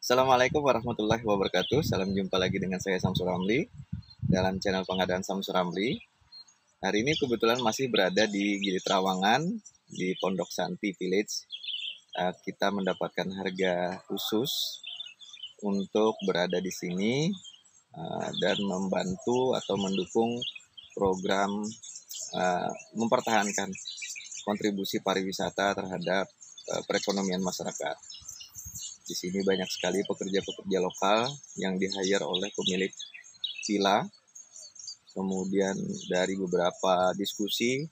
Assalamualaikum warahmatullahi wabarakatuh. Salam jumpa lagi dengan saya Samsul Ramli dalam channel pengadaan Samsul Ramli. Hari ini kebetulan masih berada di Gili Trawangan di Pondok Santi Village. Kita mendapatkan harga khusus untuk berada di sini dan membantu atau mendukung program mempertahankan kontribusi pariwisata terhadap perekonomian masyarakat. Di sini banyak sekali pekerja-pekerja lokal yang di-hire oleh pemilik villa. Kemudian dari beberapa diskusi,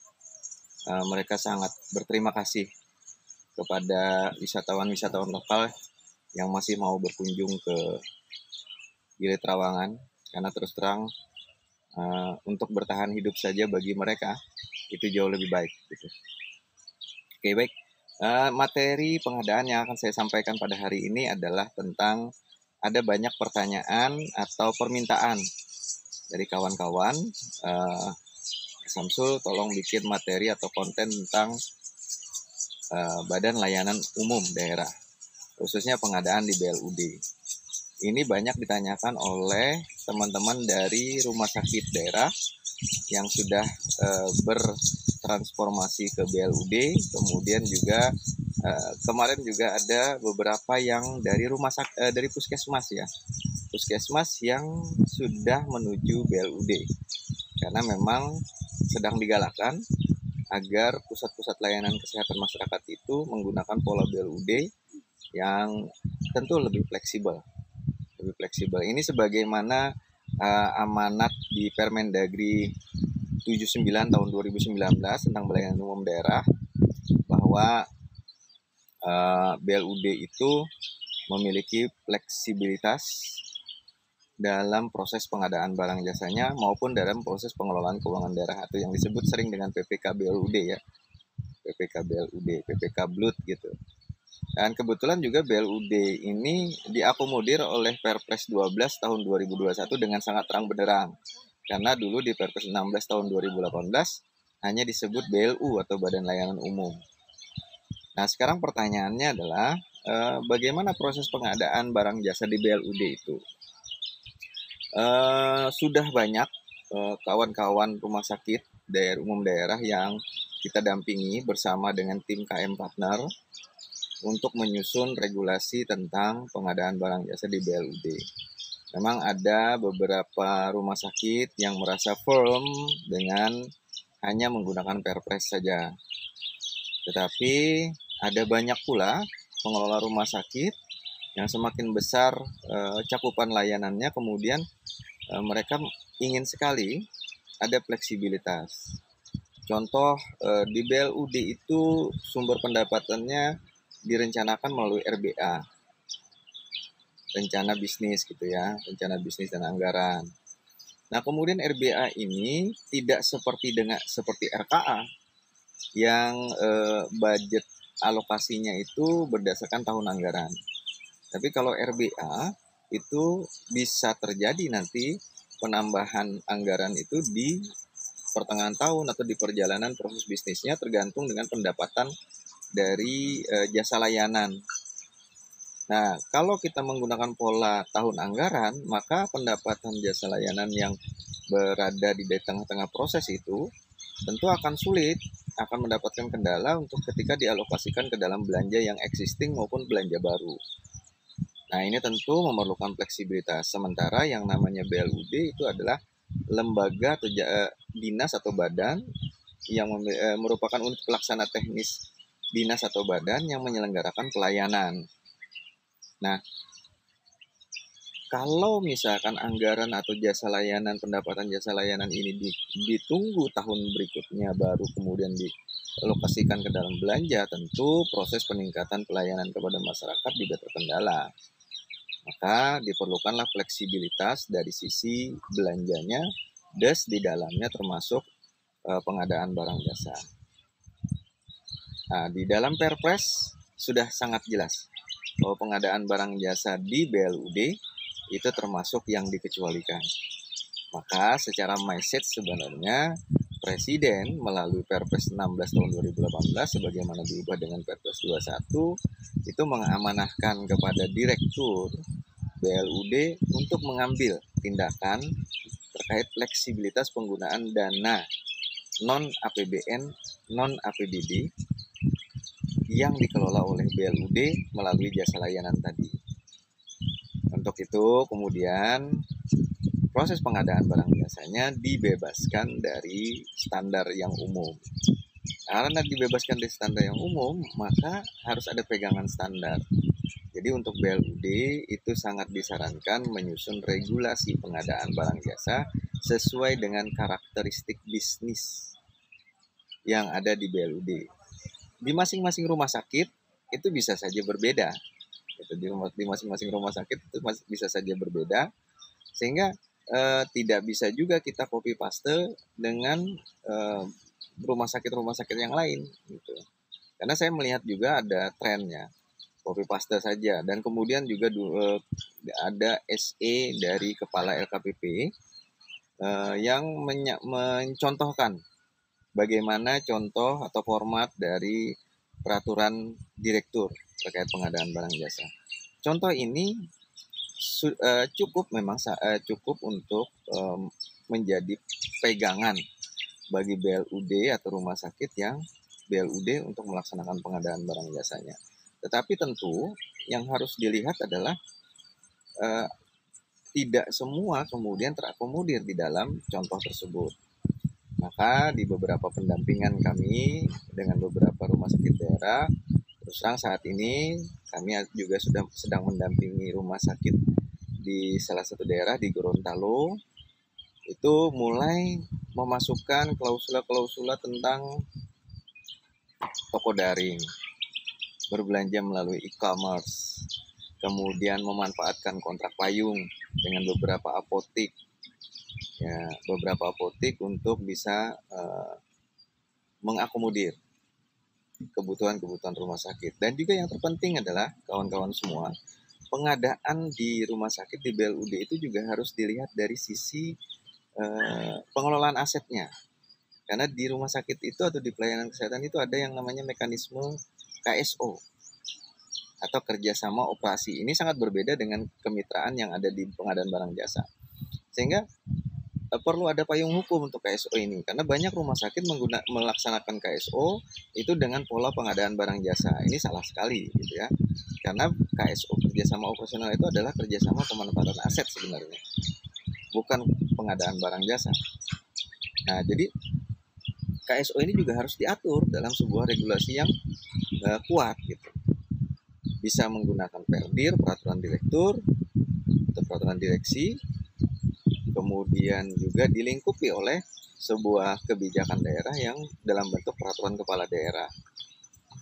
mereka sangat berterima kasih kepada wisatawan-wisatawan lokal yang masih mau berkunjung ke Gili Trawangan. Karena terus terang, untuk bertahan hidup saja bagi mereka, itu jauh lebih baik. Gitu. Oke, baik. Materi pengadaan yang akan saya sampaikan pada hari ini adalah tentang ada banyak pertanyaan atau permintaan dari kawan-kawan. Samsul tolong bikin materi atau konten tentang Badan Layanan Umum Daerah, khususnya pengadaan di BLUD. Ini banyak ditanyakan oleh teman-teman dari rumah sakit daerah yang sudah bertransformasi ke BLUD, kemudian juga kemarin juga ada beberapa yang dari dari puskesmas ya, puskesmas yang sudah menuju BLUD, karena memang sedang digalakan agar pusat-pusat layanan kesehatan masyarakat itu menggunakan pola BLUD yang tentu lebih fleksibel. Ini sebagaimana amanat di Permendagri 79 tahun 2019 tentang pelayanan umum daerah, bahwa BLUD itu memiliki fleksibilitas dalam proses pengadaan barang jasanya maupun dalam proses pengelolaan keuangan daerah, atau yang disebut sering dengan PPK BLUD ya, PPK BLUD, PPK BLUD gitu. Dan kebetulan juga BLUD ini diakomodir oleh Perpres 12 tahun 2021 dengan sangat terang benderang. Karena dulu di Perpres 16 tahun 2018 hanya disebut BLU atau Badan Layanan Umum. Nah, sekarang pertanyaannya adalah bagaimana proses pengadaan barang jasa di BLUD itu? Sudah banyak kawan-kawan rumah sakit umum daerah yang kita dampingi bersama dengan tim KM Partner untuk menyusun regulasi tentang pengadaan barang jasa di BLUD. Memang ada beberapa rumah sakit yang merasa firm dengan hanya menggunakan Perpres saja. Tetapi ada banyak pula pengelola rumah sakit yang semakin besar cakupan layanannya, kemudian mereka ingin sekali ada fleksibilitas. Contoh, di BLUD itu sumber pendapatannya direncanakan melalui RBA, rencana bisnis gitu ya, rencana bisnis dan anggaran. Nah, kemudian RBA ini tidak seperti RKA yang budget alokasinya itu berdasarkan tahun anggaran. Tapi kalau RBA itu bisa terjadi nanti penambahan anggaran itu di pertengahan tahun atau di perjalanan proses bisnisnya, tergantung dengan pendapatan dari jasa layanan. Nah, kalau kita menggunakan pola tahun anggaran, maka pendapatan jasa layanan yang berada di tengah-tengah proses itu tentu akan sulit, akan mendapatkan kendala untuk ketika dialokasikan ke dalam belanja yang existing maupun belanja baru. Nah, ini tentu memerlukan fleksibilitas. Sementara yang namanya BLUD itu adalah lembaga atau dinas atau badan yang merupakan unit pelaksana teknis dinas atau badan yang menyelenggarakan pelayanan. Nah, kalau misalkan anggaran atau jasa layanan, pendapatan jasa layanan ini ditunggu tahun berikutnya baru kemudian dialokasikan ke dalam belanja, tentu proses peningkatan pelayanan kepada masyarakat juga terkendala. Maka diperlukanlah fleksibilitas dari sisi belanjanya, di dalamnya termasuk pengadaan barang jasa. Nah, di dalam Perpres sudah sangat jelas bahwa pengadaan barang jasa di BLUD itu termasuk yang dikecualikan. Maka secara mindset sebenarnya Presiden melalui Perpres 16 tahun 2018 sebagaimana diubah dengan Perpres 21 itu mengamanahkan kepada Direktur BLUD untuk mengambil tindakan terkait fleksibilitas penggunaan dana non APBN, non APBD yang dikelola oleh BLUD melalui jasa layanan tadi. Untuk itu kemudian proses pengadaan barang jasanya dibebaskan dari standar yang umum. Karena dibebaskan dari standar yang umum, maka harus ada pegangan standar. Jadi untuk BLUD itu sangat disarankan menyusun regulasi pengadaan barang jasa sesuai dengan karakteristik bisnis yang ada di BLUD. Di masing-masing rumah sakit itu bisa saja berbeda. Di masing-masing rumah sakit itu bisa saja berbeda, sehingga tidak bisa juga kita copy paste dengan rumah sakit yang lain gitu. Karena saya melihat juga ada trennya copy paste saja, dan kemudian juga ada SE dari kepala LKPP yang mencontohkan bagaimana contoh atau format dari peraturan direktur terkait pengadaan barang jasa. Contoh ini cukup untuk menjadi pegangan bagi BLUD atau rumah sakit yang BLUD untuk melaksanakan pengadaan barang jasanya. Tetapi tentu yang harus dilihat adalah tidak semua kemudian terakomodir di dalam contoh tersebut. Maka di beberapa pendampingan kami dengan beberapa rumah sakit daerah, terus terang saat ini kami juga sedang mendampingi rumah sakit di salah satu daerah di Gorontalo, itu mulai memasukkan klausula-klausula tentang toko daring, berbelanja melalui e-commerce, kemudian memanfaatkan kontrak payung dengan beberapa apotik untuk bisa mengakomodir kebutuhan rumah sakit. Dan juga yang terpenting adalah kawan-kawan semua, pengadaan di rumah sakit di BLUD itu juga harus dilihat dari sisi pengelolaan asetnya. Karena di rumah sakit itu atau di pelayanan kesehatan itu ada yang namanya mekanisme KSO atau kerjasama operasi. Ini sangat berbeda dengan kemitraan yang ada di pengadaan barang jasa. Sehingga perlu ada payung hukum untuk KSO ini, karena banyak rumah sakit melaksanakan KSO itu dengan pola pengadaan barang jasa. Ini salah sekali gitu ya, karena KSO kerjasama operasional itu adalah kerjasama pemanfaatan aset sebenarnya, bukan pengadaan barang jasa. Nah, jadi KSO ini juga harus diatur dalam sebuah regulasi yang kuat gitu. Bisa menggunakan perdir, peraturan direktur atau peraturan direksi, kemudian juga dilingkupi oleh sebuah kebijakan daerah yang dalam bentuk peraturan kepala daerah.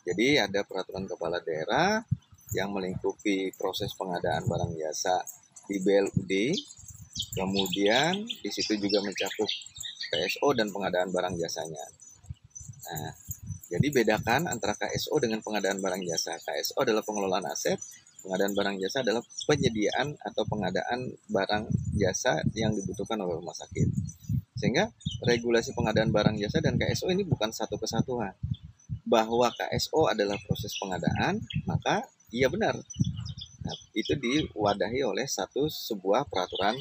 Jadi ada peraturan kepala daerah yang melingkupi proses pengadaan barang jasa di BLUD, kemudian di situ juga mencakup KSO dan pengadaan barang jasanya. Nah, jadi bedakan antara KSO dengan pengadaan barang jasa. KSO adalah pengelolaan aset, pengadaan barang jasa adalah penyediaan atau pengadaan barang jasa yang dibutuhkan oleh rumah sakit. Sehingga regulasi pengadaan barang jasa dan KSO ini bukan satu kesatuan. Bahwa KSO adalah proses pengadaan, maka iya benar. Nah, itu diwadahi oleh sebuah peraturan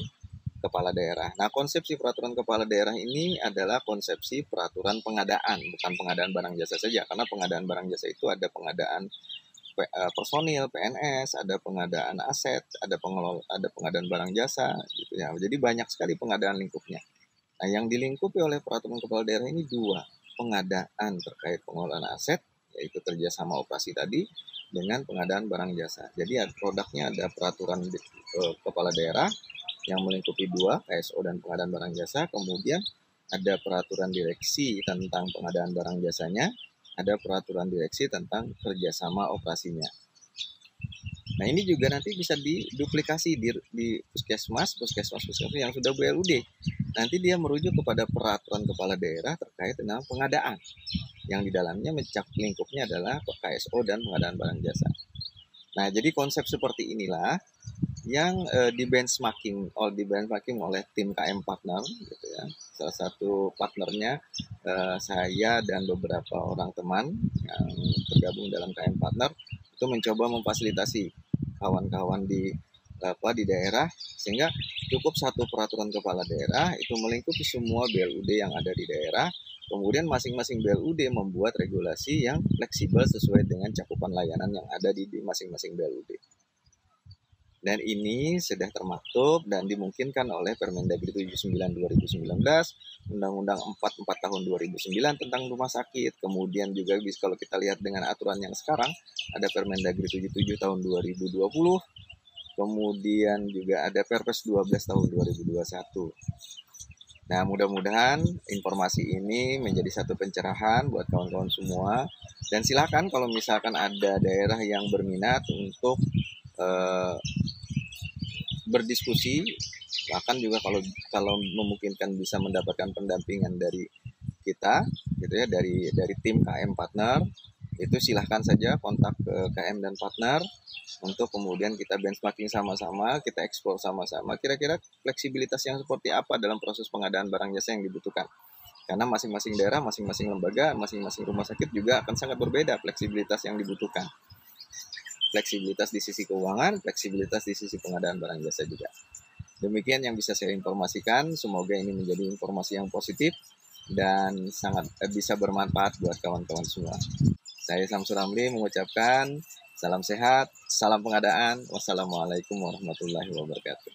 kepala daerah. Nah, konsepsi peraturan kepala daerah ini adalah konsepsi peraturan pengadaan, bukan pengadaan barang jasa saja. Karena pengadaan barang jasa itu ada pengadaan personil, PNS, ada pengadaan aset, ada pengadaan barang jasa, gitu ya. Jadi banyak sekali pengadaan lingkupnya. Nah, yang dilingkupi oleh peraturan kepala daerah ini dua, pengadaan terkait pengelolaan aset, yaitu kerjasama operasi tadi, dengan pengadaan barang jasa. Jadi produknya ada peraturan kepala daerah yang melingkupi dua, KSO dan pengadaan barang jasa, kemudian ada peraturan direksi tentang pengadaan barang jasanya, ada peraturan direksi tentang kerjasama operasinya. Nah, ini juga nanti bisa diduplikasi di puskesmas yang sudah BLUD. Nanti dia merujuk kepada peraturan kepala daerah terkait dengan pengadaan, yang di dalamnya mencakup lingkupnya adalah KSO dan pengadaan barang jasa. Nah, jadi konsep seperti inilah yang di benchmarking oleh tim KM Partner gitu ya. Salah satu partnernya saya dan beberapa orang teman yang tergabung dalam KM Partner itu mencoba memfasilitasi kawan-kawan di daerah, sehingga cukup satu peraturan kepala daerah itu melingkupi semua BLUD yang ada di daerah. Kemudian masing-masing BLUD membuat regulasi yang fleksibel sesuai dengan cakupan layanan yang ada di masing-masing BLUD. Dan ini sudah termaktub dan dimungkinkan oleh Permendagri 79 2019, Undang-Undang 44 tahun 2009 tentang rumah sakit. Kemudian juga kalau kita lihat dengan aturan yang sekarang, ada Permendagri 77 tahun 2020. Kemudian juga ada Perpres 12 tahun 2021. Nah, mudah-mudahan informasi ini menjadi satu pencerahan buat kawan-kawan semua. Dan silakan kalau misalkan ada daerah yang berminat untuk berdiskusi, bahkan juga kalau memungkinkan bisa mendapatkan pendampingan dari kita gitu ya, dari tim KM Partner, itu silahkan saja kontak ke KM dan Partner untuk kemudian kita benchmarking sama-sama, kita eksplor sama-sama kira-kira fleksibilitas yang seperti apa dalam proses pengadaan barang jasa yang dibutuhkan. Karena masing-masing daerah, masing-masing lembaga, masing-masing rumah sakit juga akan sangat berbeda fleksibilitas yang dibutuhkan. Fleksibilitas di sisi keuangan, fleksibilitas di sisi pengadaan barang jasa juga. Demikian yang bisa saya informasikan. Semoga ini menjadi informasi yang positif dan sangat bisa bermanfaat buat kawan-kawan semua. Saya Samsul Ramli mengucapkan salam sehat, salam pengadaan. Wassalamualaikum warahmatullahi wabarakatuh.